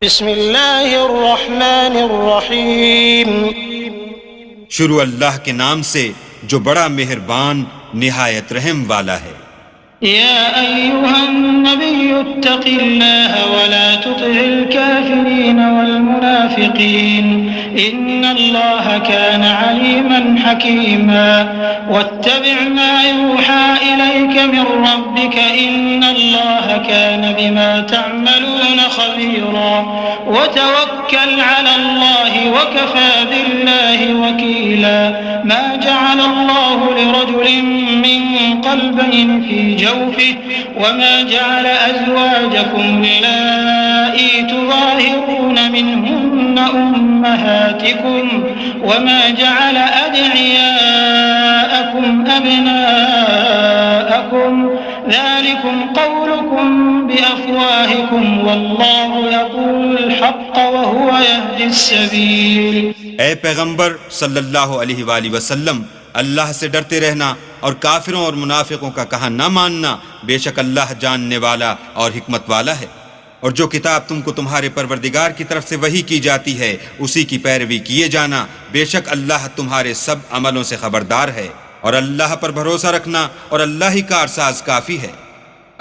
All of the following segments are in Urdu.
بسم اللہ الرحمن الرحیم شروع اللہ کے نام سے جو بڑا مہربان نہایت رحم والا ہے۔ یا ایہا النبی اتق اللہ ولا تطع الكافرین والمنافقین ان اللہ كان علیما حکیما واتبع ما یوحى الیک من ربک ان اللہ كان بما تعملون خبیرا وتوکل علی اللہ وکفى باللہ وکیلا ما جعل اللہ لرجل من قلبین فی جوفه وما جعل أزواجكم اللائي تظاهرون منهن أمهاتكم وما جعل أدعياءكم أبناءكم ذلكم قولكم بأفواهكم والله يقول الحق وهو يهدي السبيل۔ اے پیغمبر صلی اللہ علیہ وآلہ وسلم، اللہ سے ڈرتے رہنا اور کافروں اور منافقوں کا کہا نہ ماننا، بے شک اللہ جاننے والا اور حکمت والا ہے۔ اور جو کتاب تم کو تمہارے پروردگار کی طرف سے وحی کی جاتی ہے اسی کی پیروی کیے جانا، بے شک اللہ تمہارے سب عملوں سے خبردار ہے۔ اور اللہ پر بھروسہ رکھنا اور اللہ ہی کارساز کافی ہے۔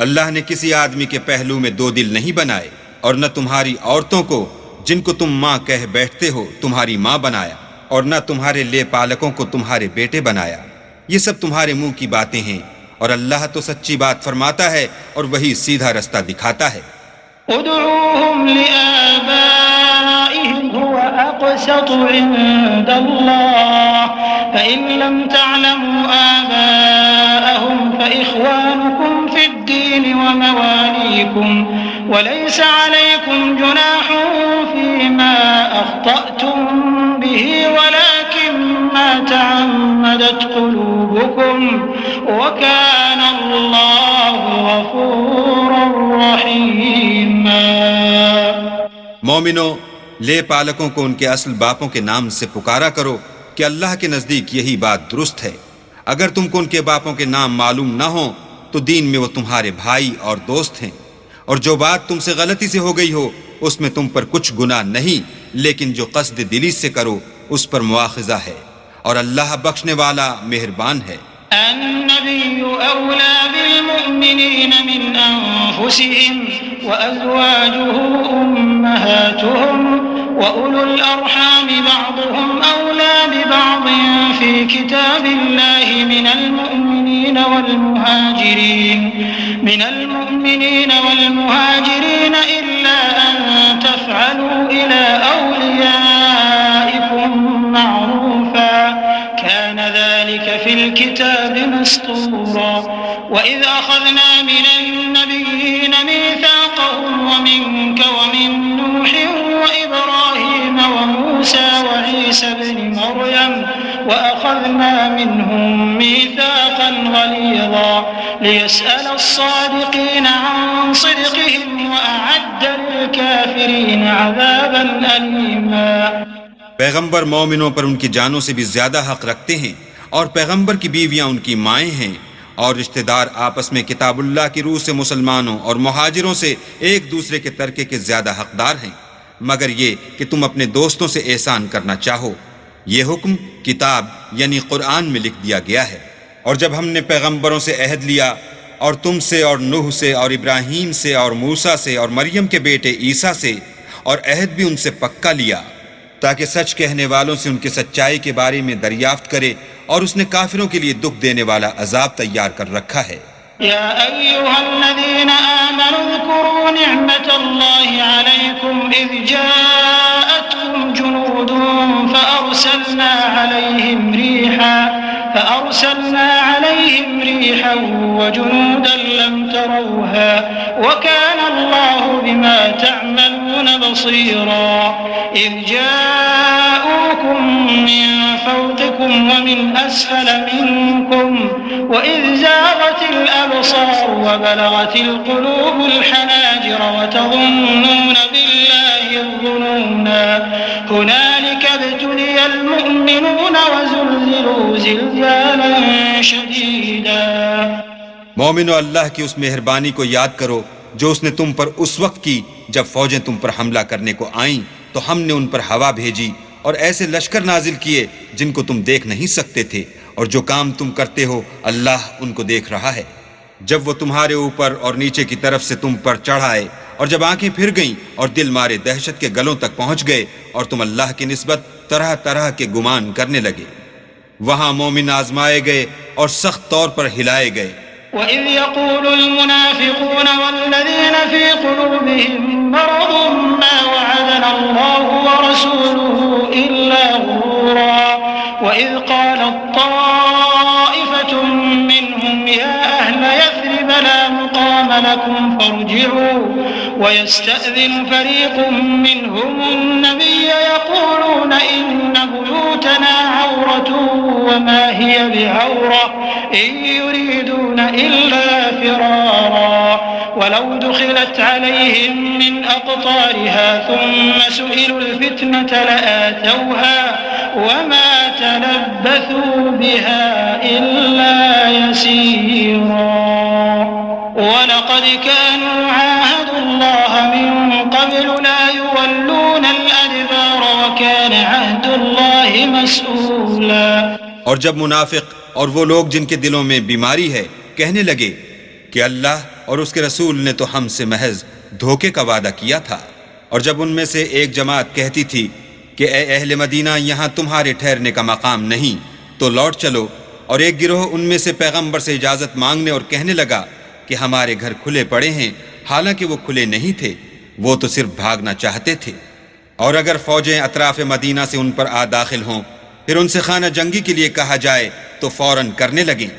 اللہ نے کسی آدمی کے پہلو میں دو دل نہیں بنائے، اور نہ تمہاری عورتوں کو جن کو تم ماں کہہ بیٹھتے ہو تمہاری ماں بنایا، اور نہ تمہارے لے پالکوں کو تمہارے بیٹے بنایا۔ یہ سب تمہارے منہ کی باتیں ہیں، اور اللہ تو سچی بات فرماتا ہے اور وہی سیدھا رستہ دکھاتا ہے۔ ادعوهم لآبائهم هو أقسط عند الله فإن لم تعلموا آباءهم فإخوانكم في الدين ومواليكم وليس عليكم جناح فيما أخطأتم به ولكن ما تعمدت قلوبكم وكان الله غفورا رحيما۔ مومنو، لے پالکوں کو ان کے اصل باپوں کے نام سے پکارا کرو کہ اللہ کے نزدیک یہی بات درست ہے۔ اگر تم کو ان کے باپوں کے نام معلوم نہ ہوں تو دین میں وہ تمہارے بھائی اور دوست ہیں، اور جو بات تم سے غلطی سے ہو گئی ہو اس میں تم پر کچھ گناہ نہیں، لیکن جو قصد دلی سے کرو اس پر مواخذہ ہے، اور اللہ بخشنے والا مہربان ہے۔ النبي أولى بالمؤمنين من أنفسهم وأزواجه أمهاتهم وأولو الأرحام بعضهم أولى ببعض في كتاب الله من المؤمنين والمهاجرين إلا أن تفعلوا إلى أوليائكم معروفا كان ذلك في الكتاب مسطورا وإذ أخذنا من النبيين ميثاقهم ومنك ومن نوح وإبراهيم وموسى وعيسى ابن مريم وأخذنا منهم ميثاقا غليظا ليسأل الصادقين عن صدقهم وأعد للكافرين عذابا أليما۔ پیغمبر مومنوں پر ان کی جانوں سے بھی زیادہ حق رکھتے ہیں، اور پیغمبر کی بیویاں ان کی مائیں ہیں، اور رشتہ دار آپس میں کتاب اللہ کی روح سے مسلمانوں اور مہاجروں سے ایک دوسرے کے ترکے کے زیادہ حقدار ہیں، مگر یہ کہ تم اپنے دوستوں سے احسان کرنا چاہو۔ یہ حکم کتاب یعنی قرآن میں لکھ دیا گیا ہے۔ اور جب ہم نے پیغمبروں سے عہد لیا، اور تم سے اور نوح سے اور ابراہیم سے اور موسیٰ سے اور مریم کے بیٹے عیسیٰ سے، اور عہد بھی ان سے پکا لیا تاکہ سچ کہنے والوں سے ان کی سچائی کے بارے میں دریافت کرے، اور اس نے کافروں کے لیے دکھ دینے والا عذاب تیار کر رکھا ہے۔ يا أيها الذين آمنوا اذكروا نعمة الله عليكم إذ جاءتكم جنود فأرسلنا عليهم ريحا وجنودا لم تروها وكان الله بما تعملون بصيرا إذ جاءوكم من فوقكم ومن أسفل منكم وإذ زاغت الأبصار وبلغت القلوب الحناجر وتظنون بالله الظنونا هنالك ابتلي المؤمنون وزلزلوا زلزالا شديدا۔ مومنو، اللہ کی اس مہربانی کو یاد کرو جو اس نے تم پر اس وقت کی جب فوجیں تم پر حملہ کرنے کو آئیں تو ہم نے ان پر ہوا بھیجی اور ایسے لشکر نازل کیے جن کو تم دیکھ نہیں سکتے تھے، اور جو کام تم کرتے ہو اللہ ان کو دیکھ رہا ہے۔ جب وہ تمہارے اوپر اور نیچے کی طرف سے تم پر چڑھ آئے، اور جب آنکھیں پھر گئیں اور دل مارے دہشت کے گلوں تک پہنچ گئے، اور تم اللہ کی نسبت طرح طرح کے گمان کرنے لگے، وہاں مومن آزمائے گئے اور سخت طور پر ہلائے گئے۔ وَإِذْ يَقُولُ الْمُنَافِقُونَ وَالَّذِينَ فِي قُلُوبِهِم مَّرَضٌ مَّا وَعَدَنَا اللَّهُ وَرَسُولُهُ إِلَّا غُرُورًا وَإِذْ قَالَت طَّائِفَةٌ مِّنْهُمْ يَا أَهْلَ يَثْرِبَ لَا مُقَامَ لَكُمْ فَارْجِعُوا وَيَسْتَأْذِنُ فَرِيقٌ مِّنْهُمُ النَّبِيَّ يَقُولُونَ إِنَّ بُيُوتَنَا عَوْرَةٌ وَمَا هِيَ بِعَوْرَةٍ إِن يُرِيدُونَ إِلَّا فِرَارًا وَلَوْ دُخِلَتْ عَلَيْهِم مِّنْ أَقْطَارِهَا ثُمَّ سُئِلُوا الْفِتْنَةَ لَآتَوْهَا وَمَا تَلَبَّثُوا بِهَا إِلَّا يَسِيرًا وَلَقَدْ كَانُوا عَاهَدُوا اللَّهَ مِن قَبْلُ لَا يُوَلُّونَ الْأَدْبَارَ وَكَانَ عَهْدُ اللَّهِ مَسْئُولًا۔ اور جب منافق اور وہ لوگ جن کے دلوں میں بیماری ہے کہنے لگے کہ اللہ اور اس کے رسول نے تو ہم سے محض دھوکے کا وعدہ کیا تھا، اور جب ان میں سے ایک جماعت کہتی تھی کہ اے اہل مدینہ یہاں تمہارے ٹھہرنے کا مقام نہیں تو لوٹ چلو، اور ایک گروہ ان میں سے پیغمبر سے اجازت مانگنے اور کہنے لگا کہ ہمارے گھر کھلے پڑے ہیں، حالانکہ وہ کھلے نہیں تھے، وہ تو صرف بھاگنا چاہتے تھے۔ اور اگر فوجیں اطراف مدینہ سے ان پر آ داخل ہوں، پھر ان سے خانہ جنگی کے لیے کہا جائے تو فوراً کرنے لگیں،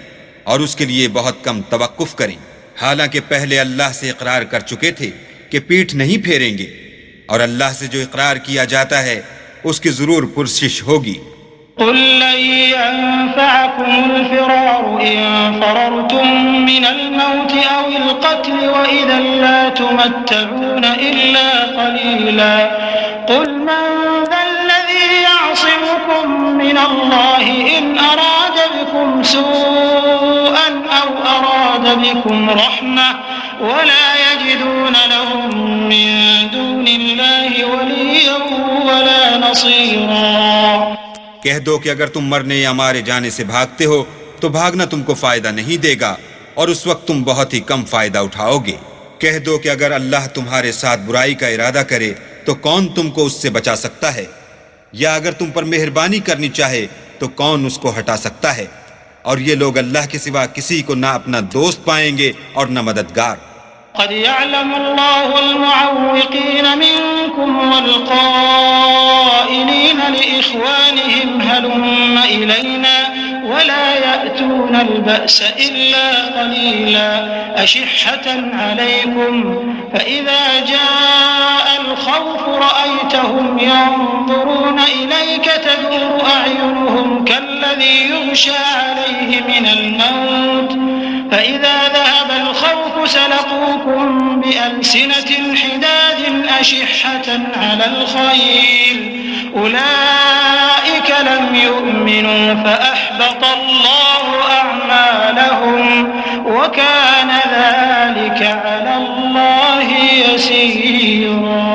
اور اس کے لیے بہت کم توقف کریں، حالانکہ پہلے اللہ سے اقرار کر چکے تھے کہ پیٹھ نہیں پھیریں گے، اور اللہ سے جو اقرار کیا جاتا ہے اس کی ضرور پرسش ہوگی۔ قل لن ينفعكم الفرار إن فررتم من الموت أو القتل وإذا لا تمتعون إلا قليلا قل من ذا الذي يعصمكم من الله إن أراد بكم سوءا أو أراد بكم رحمة ولا يجدون لهم من دون الله وليا ولا نصيرا۔ کہہ دو کہ اگر تم مرنے یا مارے جانے سے بھاگتے ہو تو بھاگنا تم کو فائدہ نہیں دے گا، اور اس وقت تم بہت ہی کم فائدہ اٹھاؤ گے۔ کہہ دو کہ اگر اللہ تمہارے ساتھ برائی کا ارادہ کرے تو کون تم کو اس سے بچا سکتا ہے، یا اگر تم پر مہربانی کرنی چاہے تو کون اس کو ہٹا سکتا ہے، اور یہ لوگ اللہ کے سوا کسی کو نہ اپنا دوست پائیں گے اور نہ مددگار۔ قد يعلم الله المعوقين منكم والقائلين لإخوانهم هلم إلينا ولا يأتون البأس إلا قليلا أشحة عليكم فإذا جاء الخوف رأيتهم ينظرون إليك تدور أعينهم كالذي يغشى عليه من الموت فإذا ذهب الخوف سلقوكم بألسنة حداد أشحة على الخير أولئك لم يؤمنوا فأحبط الله أعمالهم وكان ذلك على الله يسيرا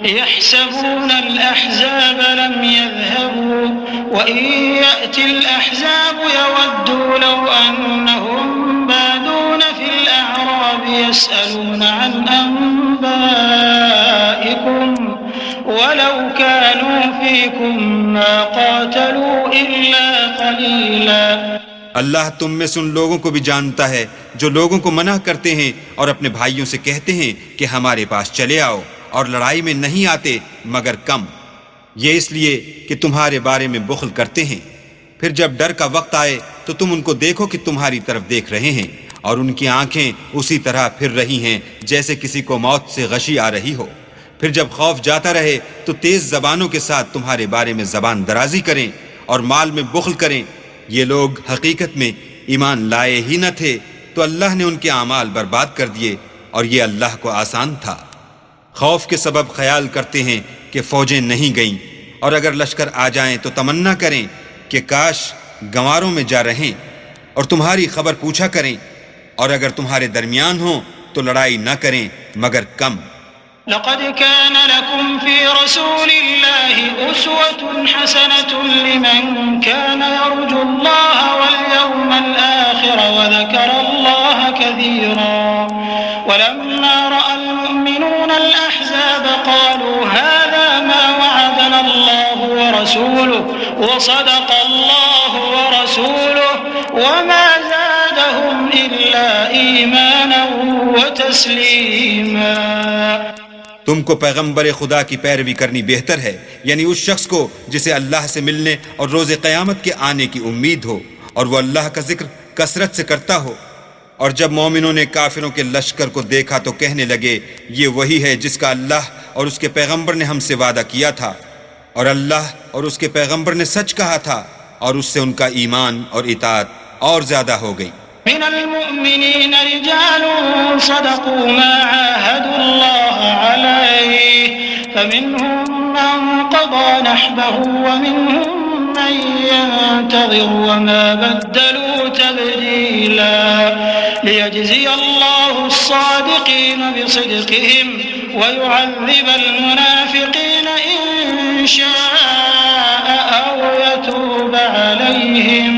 يحسبون الأحزاب لم يذهبوا وإن يأتي الأحزاب يودوا لو أنهم بادون في الأعراب يسألون عن أنبائكم ولو كانوا فيكم ما قاتلوا إلا قليلا۔ اللہ تم میں سے ان لوگوں کو بھی جانتا ہے جو لوگوں کو منع کرتے ہیں اور اپنے بھائیوں سے کہتے ہیں کہ ہمارے پاس چلے آؤ، اور لڑائی میں نہیں آتے مگر کم، یہ اس لیے کہ تمہارے بارے میں بخل کرتے ہیں۔ پھر جب ڈر کا وقت آئے تو تم ان کو دیکھو کہ تمہاری طرف دیکھ رہے ہیں، اور ان کی آنکھیں اسی طرح پھر رہی ہیں جیسے کسی کو موت سے غشی آ رہی ہو۔ پھر جب خوف جاتا رہے تو تیز زبانوں کے ساتھ تمہارے بارے میں زبان درازی کریں اور مال میں بخل کریں۔ یہ لوگ حقیقت میں ایمان لائے ہی نہ تھے تو اللہ نے ان کے اعمال برباد کر دیے، اور یہ اللہ کو آسان تھا۔ خوف کے سبب خیال کرتے ہیں کہ فوجیں نہیں گئیں، اور اگر لشکر آ جائیں تو تمنا کریں کہ کاش گنواروں میں جا رہیں، اور تمہاری خبر پوچھا کریں، اور اگر تمہارے درمیان ہوں تو لڑائی نہ کریں مگر کم، لقد كان لكم في رسول الله أسوة حسنة لمن كان يرجو الله واليوم الآخر وذكر الله كثيرا ولما رأى المؤمنون الأحزاب قالوا هذا ما وعدنا الله ورسوله وصدق الله ورسوله وما زادهم إلا إيمانا وتسليما. تم کو پیغمبر خدا کی پیروی کرنی بہتر ہے، یعنی اس شخص کو جسے اللہ سے ملنے اور روز قیامت کے آنے کی امید ہو اور وہ اللہ کا ذکر کثرت سے کرتا ہو. اور جب مومنوں نے کافروں کے لشکر کو دیکھا تو کہنے لگے یہ وہی ہے جس کا اللہ اور اس کے پیغمبر نے ہم سے وعدہ کیا تھا، اور اللہ اور اس کے پیغمبر نے سچ کہا تھا، اور اس سے ان کا ایمان اور اطاعت اور زیادہ ہو گئی. من المؤمنين رجال صدقوا ما عاهدوا الله عليه فمنهم من قضى نحبه ومنهم من ينتظر وما بدلوا تبديلا ليجزي الله الصادقين بصدقهم ويعذب المنافقين إن شاء أو يتوب عليهم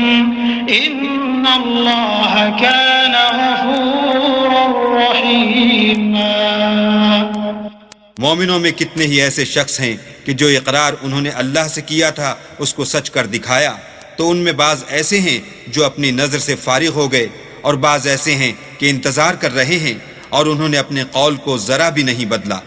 إن الله كان غفورا رحيما. مومنوں میں کتنے ہی ایسے شخص ہیں کہ جو اقرار انہوں نے اللہ سے کیا تھا اس کو سچ کر دکھایا، تو ان میں بعض ایسے ہیں جو اپنی نظر سے فارغ ہو گئے اور بعض ایسے ہیں کہ انتظار کر رہے ہیں اور انہوں نے اپنے قول کو ذرا بھی نہیں بدلا،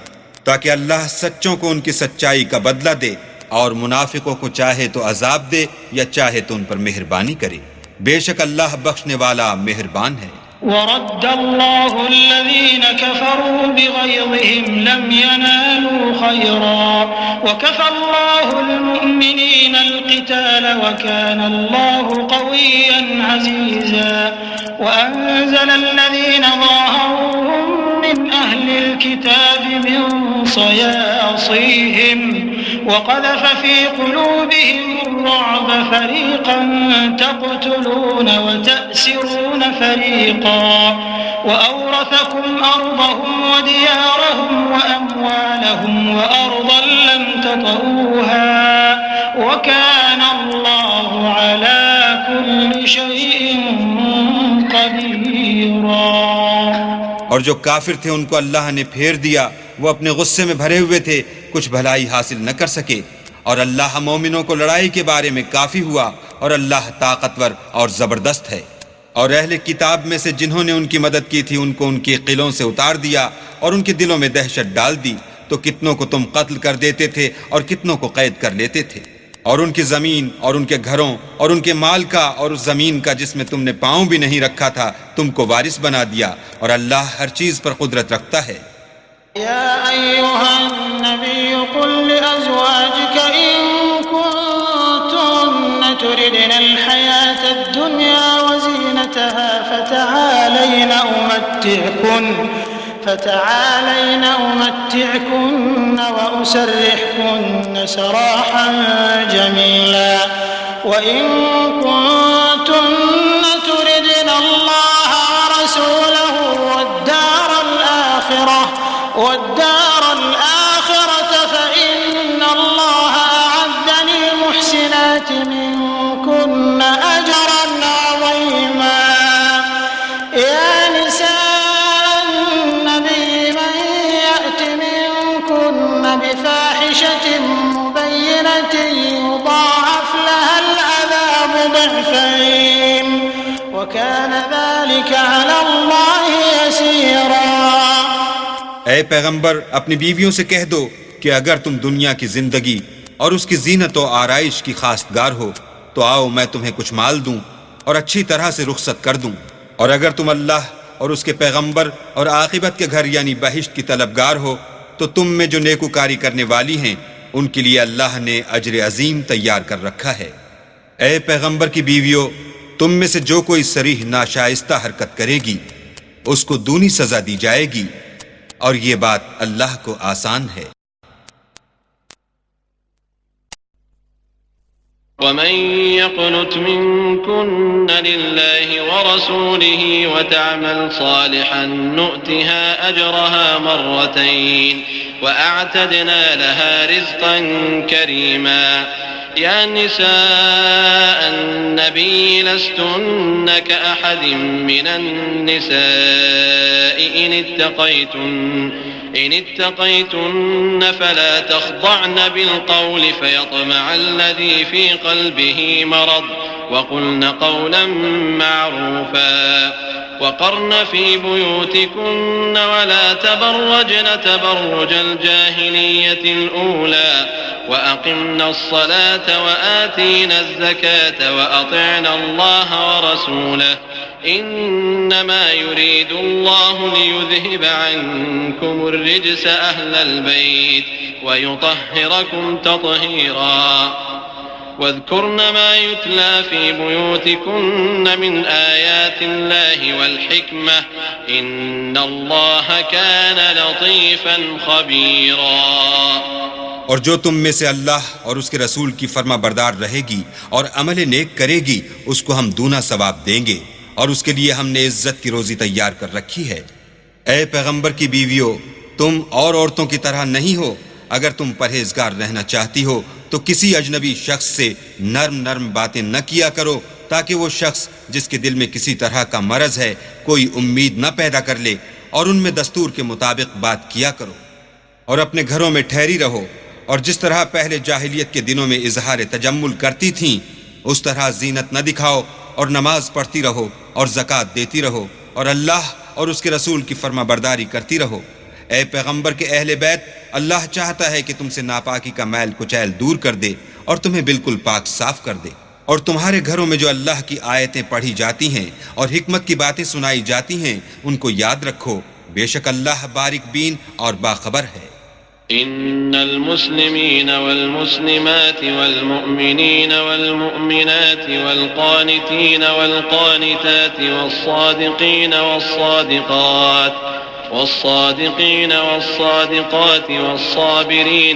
تاکہ اللہ سچوں کو ان کی سچائی کا بدلہ دے اور منافقوں کو چاہے تو عذاب دے یا چاہے تو ان پر مہربانی کرے. بے شک اللہ بخشنے والا مہربان ہے. ورد الله الذين كفروا بغيظهم لم ينالوا خيرا وكفى الله المؤمنين القتال وكان الله قويا عزيزا وأنزل الذين ظاهروهم من أهل الكتاب من صياصيهم وقذف في قلوبهم الرعب فريقا تقتلون وتأسرون فريقا وأورثكم أرضهم وديارهم وأموالهم وأرضا لم تطئوها وكان الله على كل شيء قديرا. اور جو کافر تھے ان کو اللہ نے پھیر دیا، وہ اپنے غصے میں بھرے ہوئے تھے، کچھ بھلائی حاصل نہ کر سکے، اور اللہ مومنوں کو لڑائی کے بارے میں کافی ہوا، اور اللہ طاقتور اور زبردست ہے. اور اہل کتاب میں سے جنہوں نے ان کی مدد کی تھی ان کو ان کے قلعوں سے اتار دیا اور ان کے دلوں میں دہشت ڈال دی، تو کتنوں کو تم قتل کر دیتے تھے اور کتنوں کو قید کر لیتے تھے، اور ان کی زمین اور ان کے گھروں اور ان کے مال کا اور اس زمین کا جس میں تم نے پاؤں بھی نہیں رکھا تھا تم کو وارث بنا دیا، اور اللہ ہر چیز پر قدرت رکھتا ہے. يا أيها النبي قل لأزواجك إن كنتن تردن الحياة الدنيا وزينتها فتعالين أمتعكن وأسرحكن سراحا جميلا وإن كنتن تردن الله ورسوله والدار الآخرة فإن الله أعد للمحسنات منكن أجرا عظيما. يا نساء النبي من يأت منكن بفاحشة مبينة يضاعف لها العذاب ضعفين وكان ذلك على الله يسيرا. اے پیغمبر اپنی بیویوں سے کہہ دو کہ اگر تم دنیا کی زندگی اور اس کی زینت و آرائش کی خواستگار ہو تو آؤ میں تمہیں کچھ مال دوں اور اچھی طرح سے رخصت کر دوں، اور اگر تم اللہ اور اس کے پیغمبر اور عاقبت کے گھر یعنی بہشت کی طلبگار ہو تو تم میں جو نیکوکاری کرنے والی ہیں ان کے لیے اللہ نے اجر عظیم تیار کر رکھا ہے. اے پیغمبر کی بیویوں، تم میں سے جو کوئی صریح ناشائستہ حرکت کرے گی اس کو دونی سزا دی جائے گی، اور یہ بات اللہ کو آسان ہے. ومن يقنت منكن لله ورسوله وتعمل صالحا نؤتها أجرها مرتين وأعتدنا لها رزقا كريما يا نساء النبي لستن كأحد من النساء إن اتقيتن فلا تخضعن بالقول فيطمع الذي في قلبه مرض وقلن قولا معروفا وقرن في بيوتكن ولا تبرجن تبرج الجاهلية الأولى وأقمنا الصلاة وآتينا الزكاة وأطعنا الله ورسوله إنما يريد الله ليذهب عنكم الرجس أهل البيت ويطهركم تطهيرا واذكرن ما يتلى في بيوتكن من آيات الله والحكمة إن الله كان لطيفا خبيرا۔ اور جو تم میں سے اللہ اور اس کے رسول کی فرما بردار رہے گی اور عمل نیک کرے گی اس کو ہم دونا ثواب دیں گے، اور اس کے لیے ہم نے عزت کی روزی تیار کر رکھی ہے۔ اے پیغمبر کی بیویوں، تم اور عورتوں کی طرح نہیں ہو۔ اگر تم پرہیزگار رہنا چاہتی ہو تو کسی اجنبی شخص سے نرم نرم باتیں نہ کیا کرو، تاکہ وہ شخص جس کے دل میں کسی طرح کا مرض ہے کوئی امید نہ پیدا کر لے، اور ان میں دستور کے مطابق بات کیا کرو، اور اپنے گھروں میں ٹھہری رہو، اور جس طرح پہلے جاہلیت کے دنوں میں اظہار تجمل کرتی تھیں اس طرح زینت نہ دکھاؤ، اور نماز پڑھتی رہو اور زکوٰۃ دیتی رہو، اور اللہ اور اس کے رسول کی فرما برداری کرتی رہو۔ اے پیغمبر کے اہل بیت، اللہ چاہتا ہے کہ تم سے ناپاکی کا میل کچیل دور کر دے اور تمہیں بالکل پاک صاف کر دے، اور تمہارے گھروں میں جو اللہ کی آیتیں پڑھی جاتی ہیں اور حکمت کی باتیں سنائی جاتی ہیں ان کو یاد رکھو، بے شک اللہ باریک بین اور باخبر ہے۔ إن المسلمين والمسلمات والمؤمنين والمؤمنات والقانتين والقانتات والصادقين والصادقات والصابرين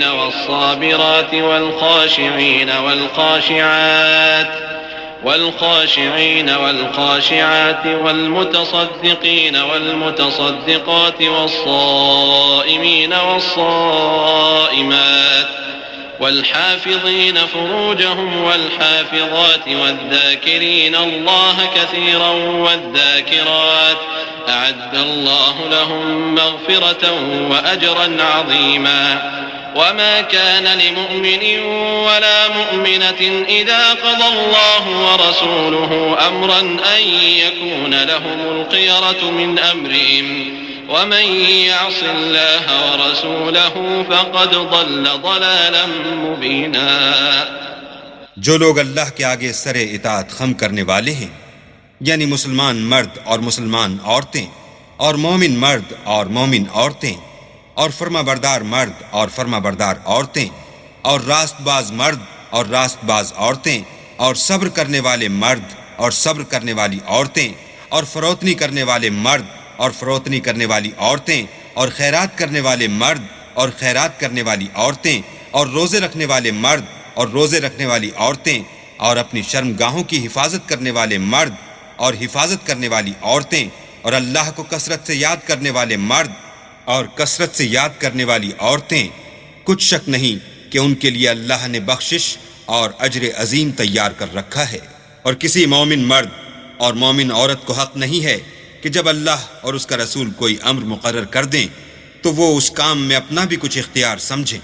والصابرات والخاشعين والخاشعات والمتصدقين والمتصدقات والصائمين والصائمات والحافظين فروجهم والحافظات والذاكرين الله كثيرا والذاكرات أعد الله لهم مغفرة وأجرا عظيما وما كان لمؤمن ولا مؤمنة إذا قضى الله ورسوله أمرا أن يكون لهم الخيرة من أمرهم ومن يعص الله ورسوله فقد ضل ضلالا مبينا۔ جو لوگ اللہ کے آگے سر اطاعت خم کرنے والے ہیں، یعنی مسلمان مرد اور مسلمان عورتیں، اور مومن مرد اور مومن عورتیں، اور فرما بردار مرد اور فرما بردار عورتیں، اور راست باز مرد اور راست باز عورتیں، اور صبر کرنے والے مرد اور صبر کرنے والی عورتیں، اور فروتنی کرنے والے مرد اور فروتنی کرنے والی عورتیں، اور خیرات کرنے والے مرد اور خیرات کرنے والی عورتیں، اور روزے رکھنے والے مرد اور روزے رکھنے والی عورتیں، اور اپنی شرمگاہوں کی حفاظت کرنے والے مرد اور حفاظت کرنے والی عورتیں، اور اللہ کو کثرت سے یاد کرنے والے مرد اور کثرت سے یاد کرنے والی عورتیں، کچھ شک نہیں کہ ان کے لیے اللہ نے بخشش اور اجر عظیم تیار کر رکھا ہے۔ اور کسی مومن مرد اور مومن عورت کو حق نہیں ہے کہ جب اللہ اور اس کا رسول کوئی امر مقرر کر دیں تو وہ اس کام میں اپنا بھی کچھ اختیار سمجھیں،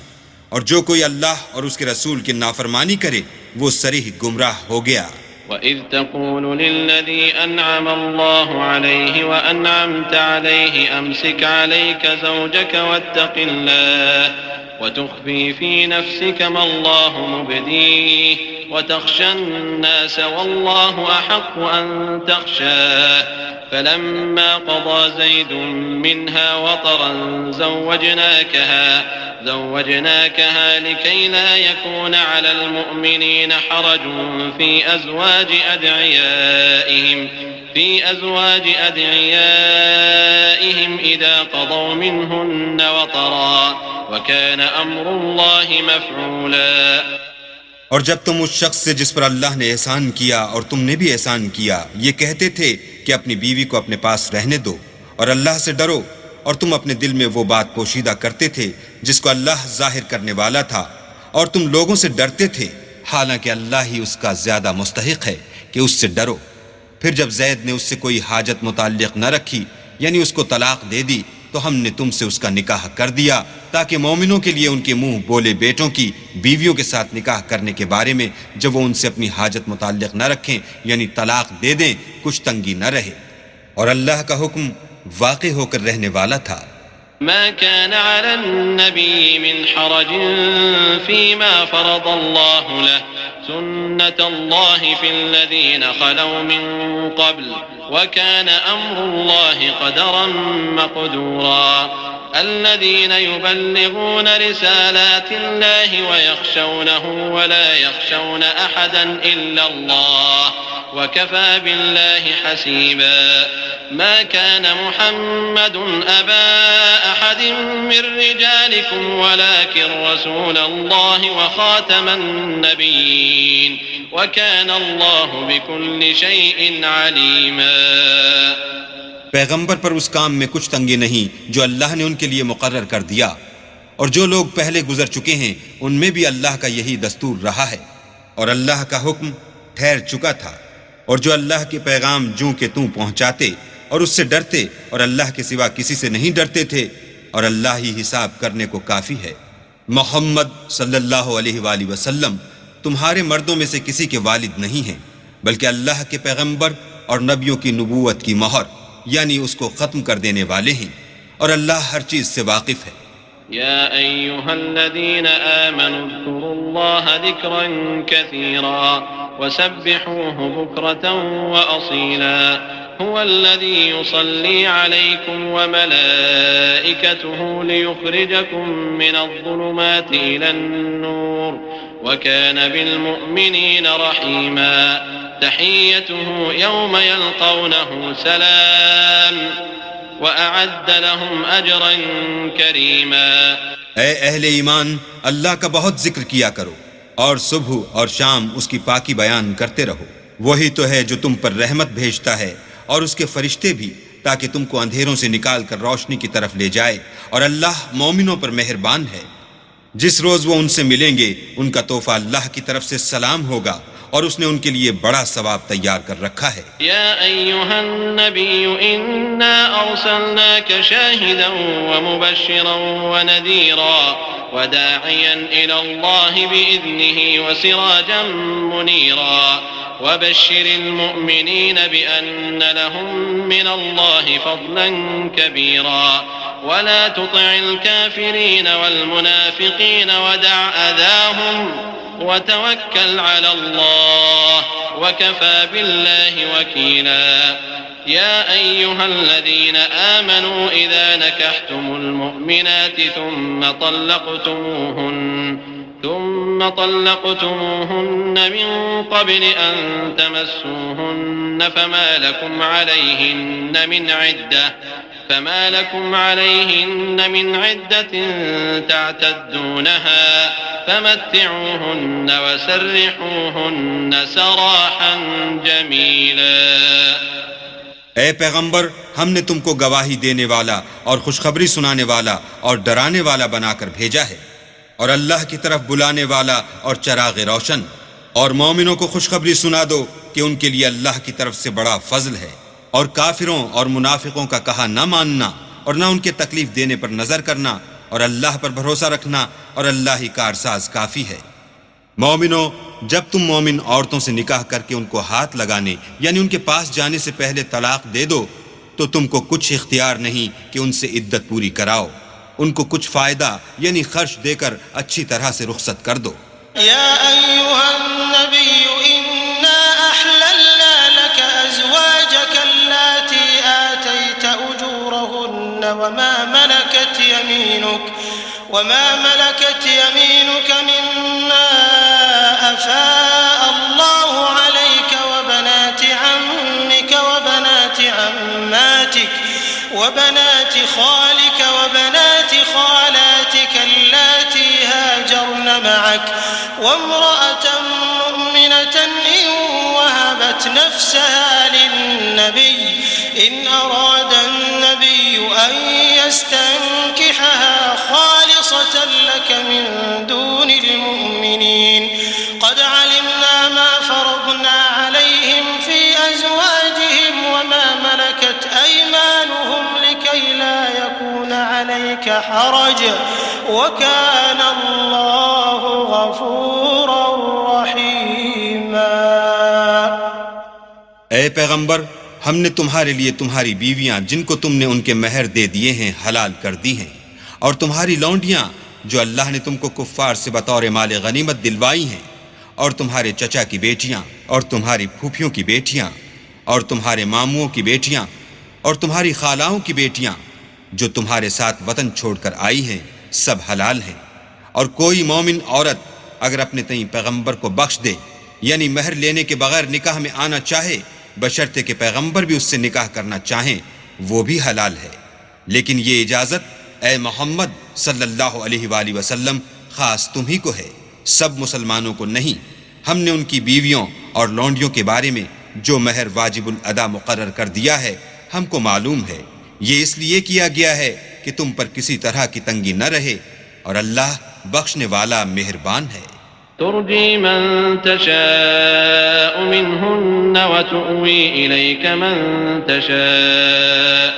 اور جو کوئی اللہ اور اس کے رسول کی نافرمانی کرے وہ صریح گمراہ ہو گیا۔ وَإِذْ تَقُولُ لِلَّذِي أَنْعَمَ اللَّهُ عَلَيْهِ وَأَنْعَمْتَ عَلَيْهِ أَمْسِكْ عَلَيْكَ زَوْجَكَ وَاتَّقِ اللَّهَ وَتُخْفِي فِي نَفْسِكَ مَا اللَّهُ مُبْدِيهِ وَتَخْشَى النَّاسَ وَاللَّهُ أَحَقُّ أَن تَخْشَاهُ فَلَمَّا قَضَى زَيْدٌ مِّنْهَا وَطَرًا زوجناكها لكي لا يكون على المؤمنين حرج في أزواج أدعيائهم إذا قضوا منهن وطرا وكان أمر الله مفعولا۔ اور جب تم اس شخص سے جس پر اللہ نے احسان کیا اور تم نے بھی احسان کیا یہ کہتے تھے کہ اپنی بیوی کو اپنے پاس رہنے دو اور اللہ سے ڈرو، اور تم اپنے دل میں وہ بات پوشیدہ کرتے تھے جس کو اللہ ظاہر کرنے والا تھا، اور تم لوگوں سے ڈرتے تھے، حالانکہ اللہ ہی اس کا زیادہ مستحق ہے کہ اس سے ڈرو۔ پھر جب زید نے اس سے کوئی حاجت متعلق نہ رکھی، یعنی اس کو طلاق دے دی، تو ہم نے تم سے اس کا نکاح کر دیا تاکہ مومنوں کے لیے ان کے منہ بولے بیٹوں کی بیویوں کے ساتھ نکاح کرنے کے بارے میں جب وہ ان سے اپنی حاجت متعلق نہ رکھیں یعنی طلاق دے دیں کچھ تنگی نہ رہے، اور اللہ کا حکم واقع ہو کر رہنے والا تھا۔ ما كان على النبي من حرج فيما فرض الله له سنة الله في الذين خلوا من قبل وكان أمر الله قدرا مقدورا الذين يبلغون رسالات الله ويخشونه ولا يخشون أحدا إلا الله وكفى بالله حسيبا ما كان محمد أبا أحد من رجالكم ولكن رسول الله وخاتم النبيين وكان الله بكل شيء عليما۔ پیغمبر پر اس کام میں کچھ تنگی نہیں جو اللہ نے ان کے لیے مقرر کر دیا، اور جو لوگ پہلے گزر چکے ہیں ان میں بھی اللہ کا یہی دستور رہا ہے، اور اللہ کا حکم ٹھہر چکا تھا، اور جو اللہ کے پیغام جوں کہ توں پہنچاتے اور اس سے ڈرتے اور اللہ کے سوا کسی سے نہیں ڈرتے تھے، اور اللہ ہی حساب کرنے کو کافی ہے۔ محمد صلی اللہ علیہ وآلہ وسلم تمہارے مردوں میں سے کسی کے والد نہیں ہیں، بلکہ اللہ کے پیغمبر اور نبیوں کی نبوت کی مہر یعنی اس کو ختم کر دینے والے ہیں، اور اللہ ہر چیز سے واقف ہے۔ يا أيها الذين آمنوا اذكروا الله ذكرا كثيرا وسبحوه بكرة وأصيلا هو الذي يصلي عليكم وملائكته ليخرجكم من الظلمات إلى النور وكان بالمؤمنين رحيما تحيته يوم يلقونه سلام وأعد لهم أجرا كريما۔ اے اہل ایمان، اللہ کا بہت ذکر کیا کرو اور صبح اور شام اس کی پاکی بیان کرتے رہو، وہی تو ہے جو تم پر رحمت بھیجتا ہے اور اس کے فرشتے بھی، تاکہ تم کو اندھیروں سے نکال کر روشنی کی طرف لے جائے، اور اللہ مومنوں پر مہربان ہے۔ جس روز وہ ان سے ملیں گے ان کا تحفہ اللہ کی طرف سے سلام ہوگا، اور اس نے ان کے لیے بڑا ثواب تیار کر رکھا ہے۔ يا أيها النبي إنا أرسلناك شاهدا ومبشرا ونذيرا وداعيا إلى الله بإذنه وسراجا منيرا وبشر المؤمنين بأن لهم من الله فضلا كبيرا ولا تطع الكافرين والمنافقين ودع أذاهم وتوكل على الله وكفى بالله وكيلا۔ يا أيها الذين آمنوا إذا نكحتم المؤمنات ثم طلقتموهن من قبل أن تمسوهن فما لكم عليهن من عدة تعتدونها فمتعوهن وسرحوهن سراحا جميلا۔ اے پیغمبر، ہم نے تم کو گواہی دینے والا اور خوشخبری سنانے والا اور ڈرانے والا بنا کر بھیجا ہے، اور اللہ کی طرف بلانے والا اور چراغ روشن، اور مومنوں کو خوشخبری سنا دو کہ ان کے لیے اللہ کی طرف سے بڑا فضل ہے، اور کافروں اور منافقوں کا کہا نہ ماننا اور نہ ان کے تکلیف دینے پر نظر کرنا، اور اللہ پر بھروسہ رکھنا، اور اللہ ہی کارساز کافی ہے۔ مومنوں، جب تم مومن عورتوں سے نکاح کر کے ان کو ہاتھ لگانے یعنی ان کے پاس جانے سے پہلے طلاق دے دو تو تم کو کچھ اختیار نہیں کہ ان سے عدت پوری کراؤ، ان کو کچھ فائدہ یعنی خرچ دے کر اچھی طرح سے رخصت کر دو۔ يا أيها النبي إنا أحللنا لك أزواجك اللاتي آتيت أجورهن وما ملكت يمينك مما أفاء الله عليك وبنات عمك وبنات عماتك وبنات خالك وبنات خالاتك اللاتي هاجرن معك وامرأة مؤمنة إن وهبت نفسها للنبي إن أراد النبي أن يستنكحها خالصة لك من دون المؤمنين قد علمنا ما فرضنا عليهم في أزواجهم وما ملكت أيمانهم لكي لا يكون عليك حرج وكان الله غفورا رحيما۔ اے پیغمبر، ہم نے تمہارے لیے تمہاری بیویاں جن کو تم نے ان کے مہر دے دیے ہیں حلال کر دی ہیں، اور تمہاری لونڈیاں جو اللہ نے تم کو کفار سے بطور مال غنیمت دلوائی ہیں، اور تمہارے چچا کی بیٹیاں، اور تمہاری پھوپھیوں کی بیٹیاں، اور تمہارے ماموں کی بیٹیاں، اور تمہاری خالاؤں کی بیٹیاں جو تمہارے ساتھ وطن چھوڑ کر آئی ہیں، سب حلال ہیں۔ اور کوئی مومن عورت اگر اپنے تئیں پیغمبر کو بخش دے، یعنی مہر لینے کے بغیر نکاح میں آنا چاہے، بشرطے کہ پیغمبر بھی اس سے نکاح کرنا چاہیں، وہ بھی حلال ہے۔ لیکن یہ اجازت اے محمد صلی اللہ علیہ وآلہ وسلم خاص تم ہی کو ہے، سب مسلمانوں کو نہیں۔ ہم نے ان کی بیویوں اور لونڈیوں کے بارے میں جو مہر واجب الادا مقرر کر دیا ہے ہم کو معلوم ہے، یہ اس لیے کیا گیا ہے کہ تم پر کسی طرح کی تنگی نہ رہے، اور اللہ بخشنے والا مہربان ہے۔ ترجي من تشاء منهن وتؤوي إليك من تشاء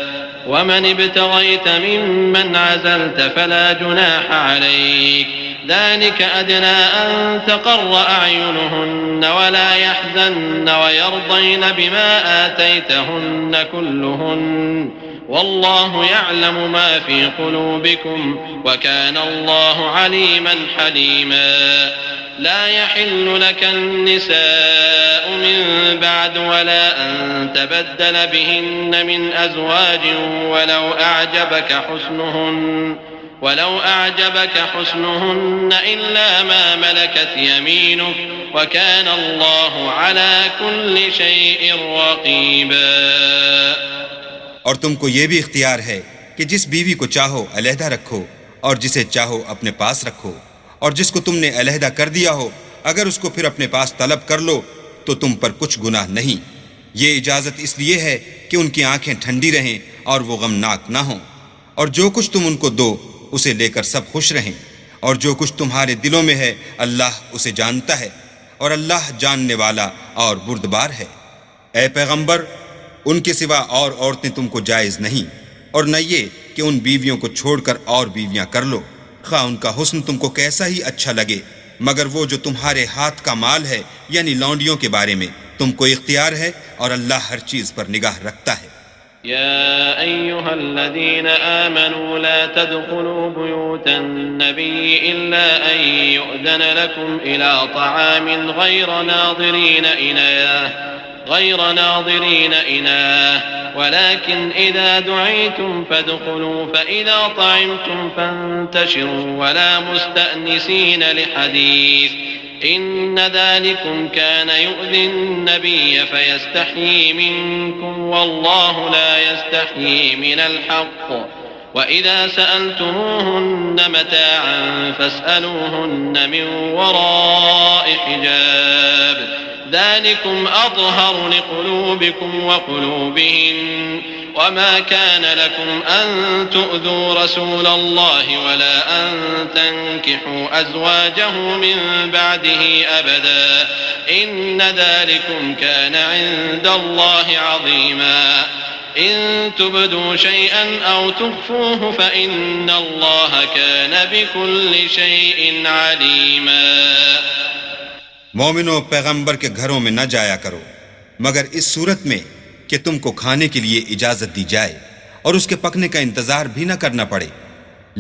ومن ابتغيت ممن عزلت فلا جناح عليك ذلك أدنى أن تقر أعينهن ولا يحزن ويرضين بما آتيتهن كلهن والله يعلم ما في قلوبكم وكان الله عليما حليما لا يحل لك النساء من بعد ولا أن تبدل بهن من أزواج ولو أعجبك حسنهن إلا ما ملكت يمينك وكان الله على كل شيء رقيبا۔ اور تم کو یہ بھی اختیار ہے کہ جس بیوی کو چاہو علیحدہ رکھو اور جسے چاہو اپنے پاس رکھو، اور جس کو تم نے علیحدہ کر دیا ہو اگر اس کو پھر اپنے پاس طلب کر لو تو تم پر کچھ گناہ نہیں۔ یہ اجازت اس لیے ہے کہ ان کی آنکھیں ٹھنڈی رہیں اور وہ غمناک نہ ہوں، اور جو کچھ تم ان کو دو اسے لے کر سب خوش رہیں، اور جو کچھ تمہارے دلوں میں ہے اللہ اسے جانتا ہے، اور اللہ جاننے والا اور بردبار ہے۔ اے پیغمبر، ان کے سوا اور عورتیں تم کو جائز نہیں، اور نہ یہ کہ ان بیویوں کو چھوڑ کر اور بیویاں کر لو، خواہ ان کا حسن تم کو کیسا ہی اچھا لگے، مگر وہ جو تمہارے ہاتھ کا مال ہے یعنی لونڈیوں کے بارے میں تم کو اختیار ہے، اور اللہ ہر چیز پر نگاہ رکھتا ہے۔ يا أيها الذين آمنوا لا تدخلوا بيوت النبي إلا أن يؤذن لكم إلى طعام غير ناظرين إناه ولكن إذا دعيتم فادخلوا فإذا طعمتم فانتشروا ولا مستأنسين لحديث إن ذلكم كان يؤذي النبي فيستحيي منكم والله لا يستحيي من الحق وإذا سألتموهن متاعا فاسألوهن من وراء حجاب ذلكم أطهر لقلوبكم وقلوبهن وما كان لكم أن تؤذوا رسول الله ولا أن تنكحوا أزواجه من بعده أبدا إن ذلكم كان عند الله عظيما إن تبدوا شيئا أو تخفوه فإن الله كان بكل شيء عليما۔ مومنوں، پیغمبر کے گھروں میں نہ جایا کرو مگر اس صورت میں کہ تم کو کھانے کے لیے اجازت دی جائے اور اس کے پکنے کا انتظار بھی نہ کرنا پڑے،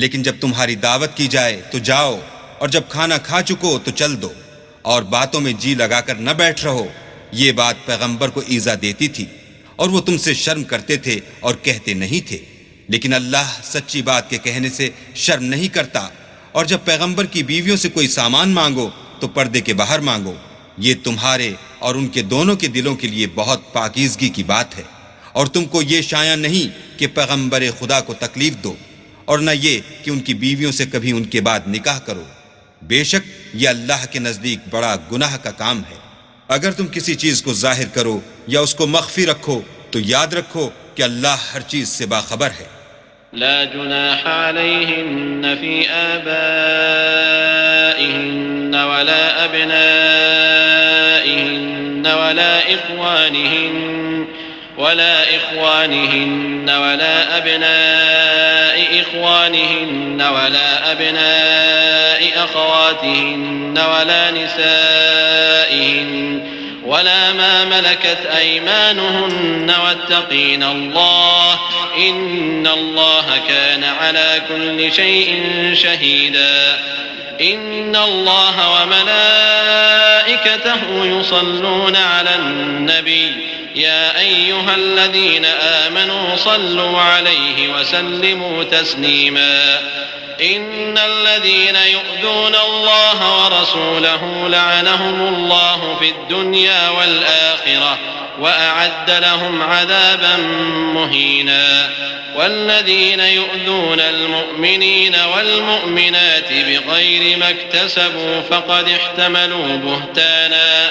لیکن جب تمہاری دعوت کی جائے تو جاؤ، اور جب کھانا کھا چکو تو چل دو، اور باتوں میں جی لگا کر نہ بیٹھ رہو۔ یہ بات پیغمبر کو ایذا دیتی تھی اور وہ تم سے شرم کرتے تھے اور کہتے نہیں تھے، لیکن اللہ سچی بات کے کہنے سے شرم نہیں کرتا۔ اور جب پیغمبر کی بیویوں سے کوئی سامان مانگو تو پردے کے باہر مانگو، یہ تمہارے اور ان کے دونوں کے دلوں کے لیے بہت پاکیزگی کی بات ہے، اور تم کو یہ شایع نہیں کہ پیغمبر خدا کو تکلیف دو، اور نہ یہ کہ ان کی بیویوں سے کبھی ان کے بعد نکاح کرو، بے شک یہ اللہ کے نزدیک بڑا گناہ کا کام ہے۔ اگر تم کسی چیز کو ظاہر کرو یا اس کو مخفی رکھو تو یاد رکھو کہ اللہ ہر چیز سے باخبر ہے۔ لا جناح عليهن في آبائهن ولا أبنائهن ولا إخوانهن ولا أبناء إخوانهن ولا أبناء أخواتهن ولا نسائهن ولا ما ملكت أيمانهن واتقين الله إن الله كان على كل شيء شهيدا إن الله وملائكته يصلون على النبي يا أيها الذين آمنوا صلوا عليه وسلموا تسليما إن الذين يؤذون الله ورسوله لعنهم الله في الدنيا والآخرة وأعد لهم عذابا مهينا والذين يؤذون المؤمنين والمؤمنات بغير ما اكتسبوا فقد احتملوا بهتانا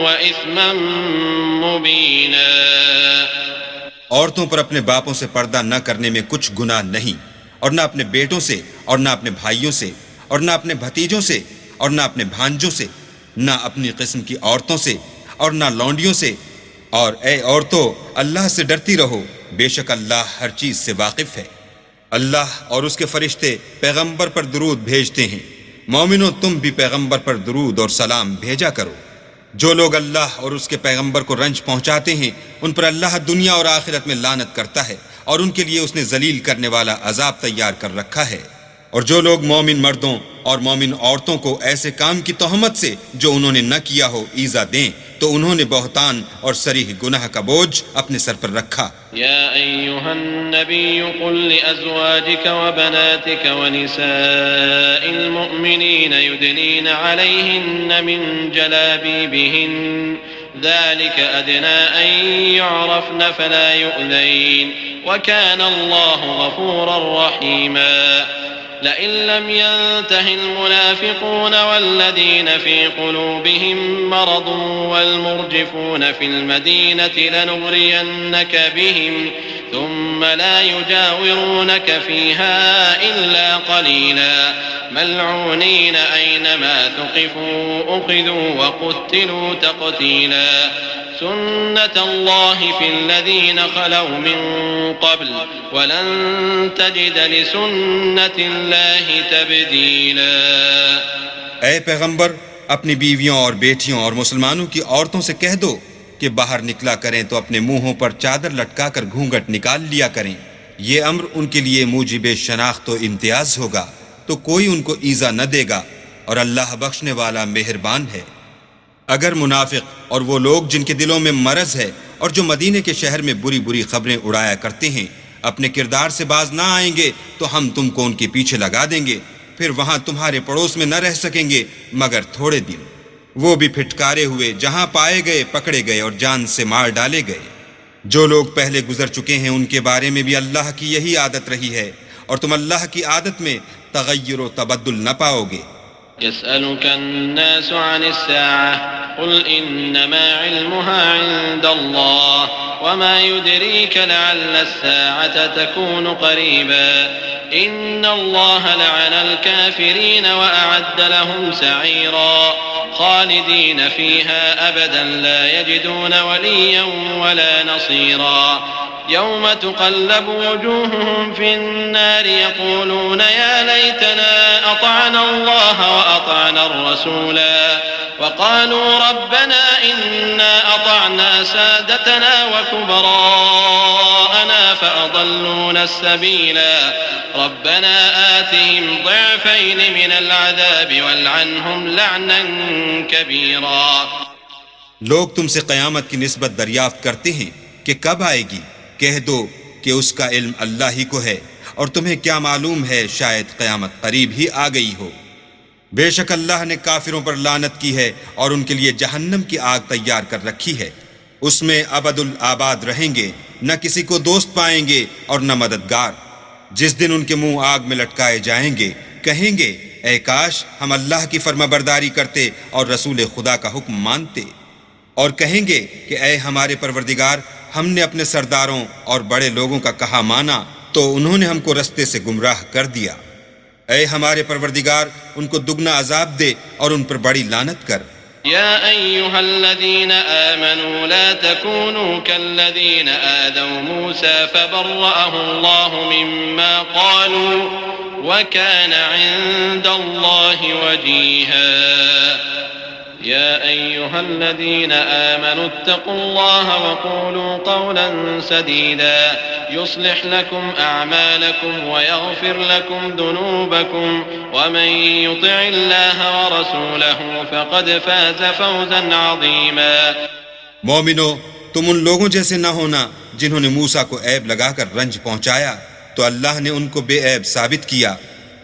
وإثما مبينا۔ عورتوں پر اپنے باپوں سے پردہ نہ کرنے میں کچھ گناہ نہیں، اور نہ اپنے بیٹوں سے اور نہ اپنے بھائیوں سے اور نہ اپنے بھتیجوں سے اور نہ اپنے بھانجوں سے، نہ اپنی قسم کی عورتوں سے اور نہ لونڈیوں سے۔ اور اے عورتوں، اللہ سے ڈرتی رہو، بے شک اللہ ہر چیز سے واقف ہے۔ اللہ اور اس کے فرشتے پیغمبر پر درود بھیجتے ہیں، مومنوں تم بھی پیغمبر پر درود اور سلام بھیجا کرو۔ جو لوگ اللہ اور اس کے پیغمبر کو رنج پہنچاتے ہیں ان پر اللہ دنیا اور آخرت میں لعنت کرتا ہے، اور ان کے لیے اس نے ذلیل کرنے والا عذاب تیار کر رکھا ہے۔ اور جو لوگ مومن مردوں اور مومن عورتوں کو ایسے کام کی تہمت سے جو انہوں نے نہ کیا ہو ایذا دیں تو انہوں نے بہتان اور صریح گناہ کا بوجھ اپنے سر پر رکھا۔ يا أيها النبي قل لأزواجك وبناتك ونساء المؤمنين يدنين عليهن من جلابيبهن ذلك أدنى أن يعرفن فلا يؤذين وكان الله غفورا رحيما لئن لم ينته المنافقون والذين في قلوبهم مرض والمرجفون في المدينة لنغرينك بهم ثم لا يجاورونك فيها إلا قليلا ملعونين أينما ثقفوا أخذوا وقتلوا تقتيلا سنة الله في الذين خلوا من قبل ولن تجد لسنة الله تبديلا۔ اے پیغمبر، اپنی بیویوں اور بیٹیوں اور مسلمانوں کی عورتوں سے کہہ دو کہ باہر نکلا کریں تو اپنے منہوں پر چادر لٹکا کر گھونگھٹ نکال لیا کریں، یہ امر ان کے لیے موجب شناخت و امتیاز ہوگا تو کوئی ان کو ایذا نہ دے گا، اور اللہ بخشنے والا مہربان ہے۔ اگر منافق اور وہ لوگ جن کے دلوں میں مرض ہے اور جو مدینے کے شہر میں بری بری خبریں اڑایا کرتے ہیں اپنے کردار سے باز نہ آئیں گے تو ہم تم کو ان کے پیچھے لگا دیں گے، پھر وہاں تمہارے پڑوس میں نہ رہ سکیں گے مگر تھوڑے دن، وہ بھی پھٹکارے ہوئے، جہاں پائے گئے پکڑے گئے اور جان سے مار ڈالے گئے۔ جو لوگ پہلے گزر چکے ہیں ان کے بارے میں بھی اللہ کی یہی عادت رہی ہے، اور تم اللہ کی عادت میں تغیر و تبدل نہ پاؤ گے۔ يسألك الناس عن الساعة قل إنما علمها عند الله وما يدريك لعل الساعة تكون قريبا إن الله لعن الكافرين وأعد لهم سعيرا خالدين فيها أبدا لا يجدون وليا ولا نصيرا يوم تقلب وجوههم في النار يقولون يا ليتنا أطعنا الله وأطعنا الرسولا وقالوا ربنا إنا أطعنا سادتنا وكبراءنا فأضلونا السبيلا ربنا آتهم ضعفين من العذاب والعنهم لعنا كبيرا۔ لوگ تم سے قیامت کی نسبت دریافت کرتے ہیں کہ کب آئے گی، کہہ دو کہ اس کا علم اللہ ہی کو ہے، اور تمہیں کیا معلوم ہے شاید قیامت قریب ہی آ گئی ہو۔ بے شک اللہ نے کافروں پر لعنت کی ہے اور ان کے لیے جہنم کی آگ تیار کر رکھی ہے، اس میں ابد الآباد رہیں گے، نہ کسی کو دوست پائیں گے اور نہ مددگار۔ جس دن ان کے منہ آگ میں لٹکائے جائیں گے کہیں گے اے کاش ہم اللہ کی فرما برداری کرتے اور رسول خدا کا حکم مانتے، اور کہیں گے کہ اے ہمارے پروردگار، ہم نے اپنے سرداروں اور بڑے لوگوں کا کہا مانا تو انہوں نے ہم کو رستے سے گمراہ کر دیا۔ اے ہمارے پروردگار، ان کو دگنا عذاب دے اور ان پر بڑی لعنت کر۔ يا أيها الذين آمنوا لا تكونوا كالذين آذوا موسى فبرأه الله مما قالوا وكان عند الله وجيها يا أيها الذين آمنوا اتقوا الله وقولوا قولا سديدا يصلح لكم أعمالكم ويغفر لكم ذنوبكم ومن يطع الله ورسوله فقد فاز فوزا عظيما۔ مومنو، تم ان لوگوں جیسے نہ ہونا جنہوں نے موسیٰ کو عیب لگا کر رنج پہنچایا تو اللہ نے ان کو بے عیب ثابت کیا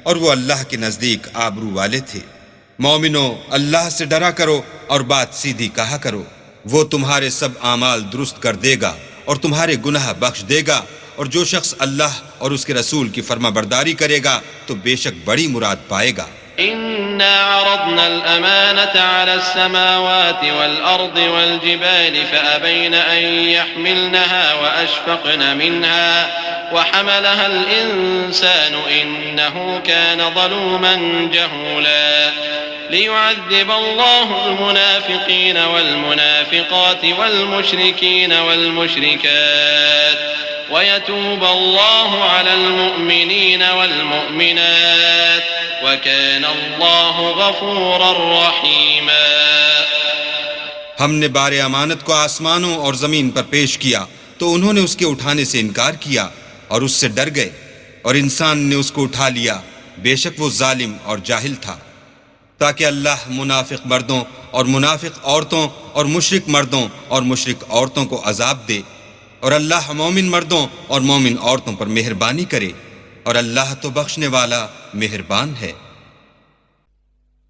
اور وہ اللہ کے نزدیک آبرو والے تھے۔ مومنو، اللہ سے ڈرا کرو اور بات سیدھی کہا کرو، وہ تمہارے سب اعمال درست کر دے گا اور تمہارے گناہ بخش دے گا، اور جو شخص اللہ اور اس کے رسول کی فرما برداری کرے گا تو بے شک بڑی مراد پائے گا۔ إنا عرضنا الأمانة على السماوات والأرض والجبال فأبين أن يحملنها وأشفقن منها وحملها الإنسان إنه كان ظلوما جهولا ليعذب الله المنافقين والمنافقات والمشركين والمشركات ويتوب الله على المؤمنين والمؤمنات وَكَانَ اللَّهُ غَفُورًا رَحِيمًا۔ ہم نے بار امانت کو آسمانوں اور زمین پر پیش کیا تو انہوں نے اس کے اٹھانے سے انکار کیا اور اس سے ڈر گئے، اور انسان نے اس کو اٹھا لیا، بے شک وہ ظالم اور جاہل تھا، تاکہ اللہ منافق مردوں اور منافق عورتوں اور مشرک مردوں اور مشرک عورتوں کو عذاب دے، اور اللہ مومن مردوں اور مومن عورتوں پر مہربانی کرے، اور اللہ تو بخشنے والا مہربان ہے۔